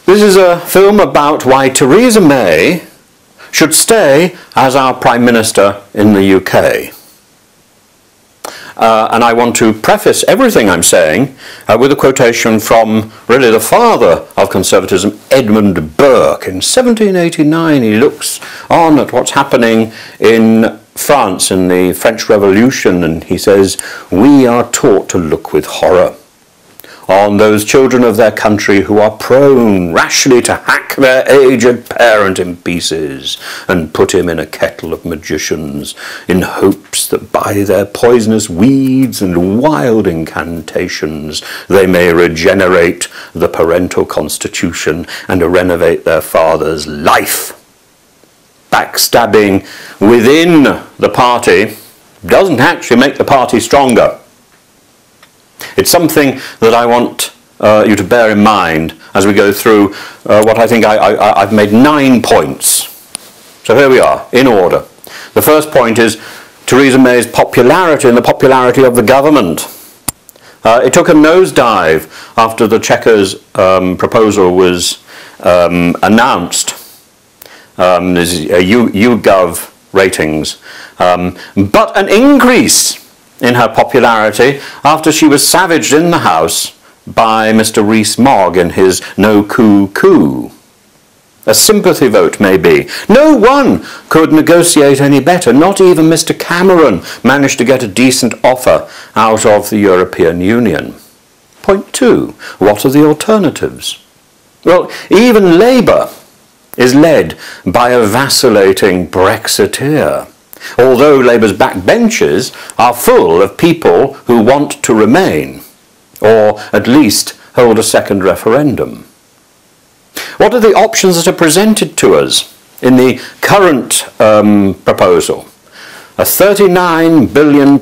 This is a film about why Theresa May should stay as our Prime Minister in the UK. And I want to preface everything I'm saying with a quotation from really the father of conservatism, Edmund Burke. In 1789 he looks on at what's happening in France in the French Revolution, and he says, "We are taught to look with horror on those children of their country who are prone rashly to hack their aged parent in pieces and put him in a kettle of magicians in hopes that by their poisonous weeds and wild incantations they may regenerate the parental constitution and renovate their father's life." Backstabbing within the party doesn't actually make the party stronger. It's something that I want you to bear in mind as we go through what I think I've made 9 points. So here we are, in order. The first point is Theresa May's popularity and the popularity of the government. It took a nosedive after the Chequers proposal was announced. There's YouGov ratings. But an increase in her popularity after she was savaged in the House by Mr. Rees-Mogg in his no coup. A sympathy vote, maybe. No one could negotiate any better. Not even Mr. Cameron managed to get a decent offer out of the European Union. Point 2. What are the alternatives? Well, even Labour is led by a vacillating Brexiteer, although Labour's backbenches are full of people who want to remain, or at least hold a second referendum. What are the options that are presented to us in the current proposal? A £39 billion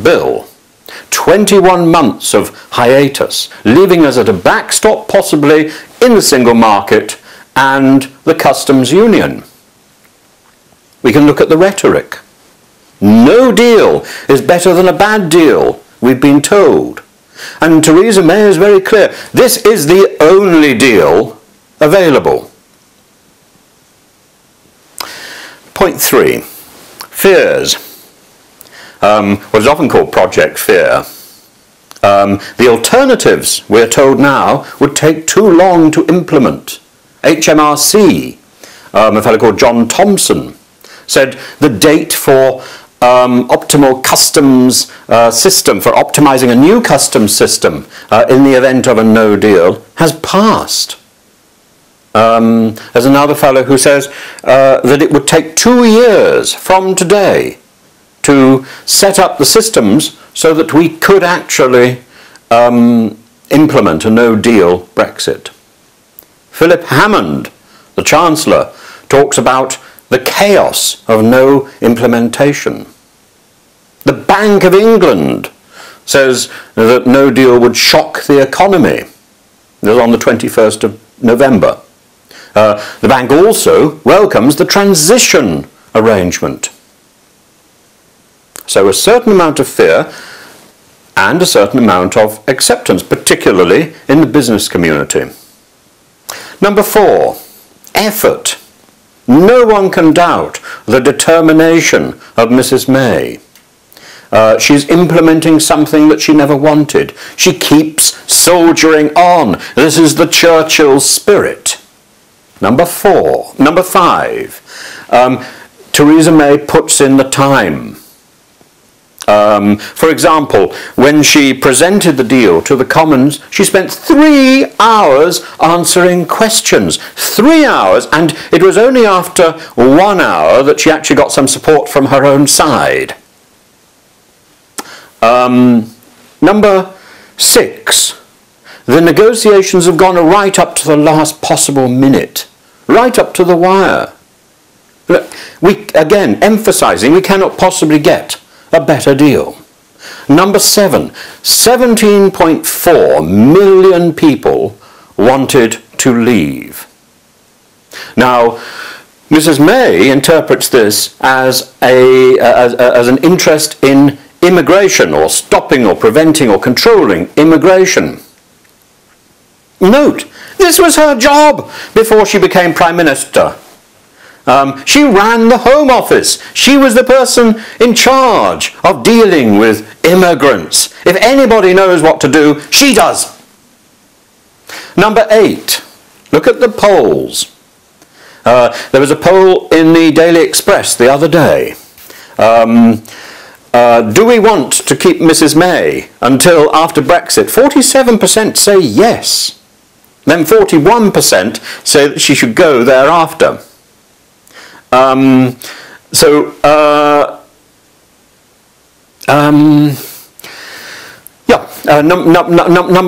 bill, 21 months of hiatus, leaving us at a backstop possibly in the single market and the customs union. We can look at the rhetoric. No deal is better than a bad deal, we've been told. And Theresa May is very clear. This is the only deal available. Point 3. Fears. What is often called Project Fear. The alternatives, we're told now, would take too long to implement. HMRC, a fellow called John Thompson, said the date for optimal customs system, for optimizing a new customs system in the event of a no deal, has passed. There's another fellow who says that it would take 2 years from today to set up the systems so that we could actually implement a no deal Brexit. Philip Hammond, the Chancellor, talks about the chaos of no implementation. The Bank of England says that no deal would shock the economy. This is on the 21st of November. The bank also welcomes the transition arrangement. So a certain amount of fear and a certain amount of acceptance, particularly in the business community. Number 4, effort. No one can doubt the determination of Mrs. May. She's implementing something that she never wanted. She keeps soldiering on. This is the Churchill spirit. Number 5, Theresa May puts in the time. For example, when she presented the deal to the Commons, she spent 3 hours answering questions. 3 hours, and it was only after 1 hour that she actually got some support from her own side. Number 6, the negotiations have gone right up to the last possible minute, right up to the wire. We, again, emphasizing we cannot possibly get a better deal. Number 7, 17.4 million people wanted to leave. Now, Mrs. May interprets this as an interest in immigration, or stopping or preventing or controlling immigration. Note, This was her job before she became Prime Minister. She ran the Home Office. She was the person in charge of dealing with immigrants. If anybody knows what to do, she does. Number 8. Look at the polls. There was a poll in the Daily Express the other day. Do we want to keep Mrs May until after Brexit? 47% say yes. Then 41% say that she should go thereafter. Number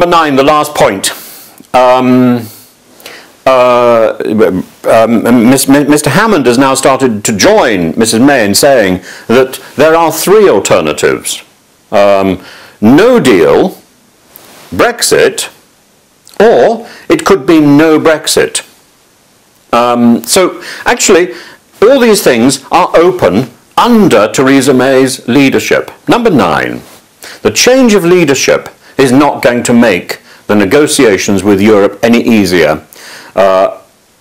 9, the last point. Mr Hammond has now started to join Mrs May in saying that there are 3 alternatives. No deal, Brexit, or it could be no Brexit. So actually, all these things are open under Theresa May's leadership. Number 9, the change of leadership is not going to make the negotiations with Europe any easier.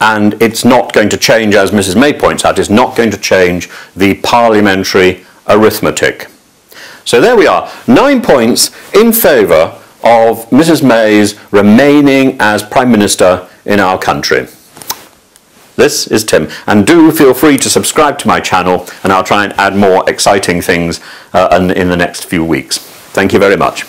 And it's not going to change, as Mrs May points out, it's not going to change the parliamentary arithmetic. So there we are, 9 points in favour of Mrs May's remaining as Prime Minister in our country. This is Tim, and do feel free to subscribe to my channel, and I'll try and add more exciting things in the next few weeks. Thank you very much.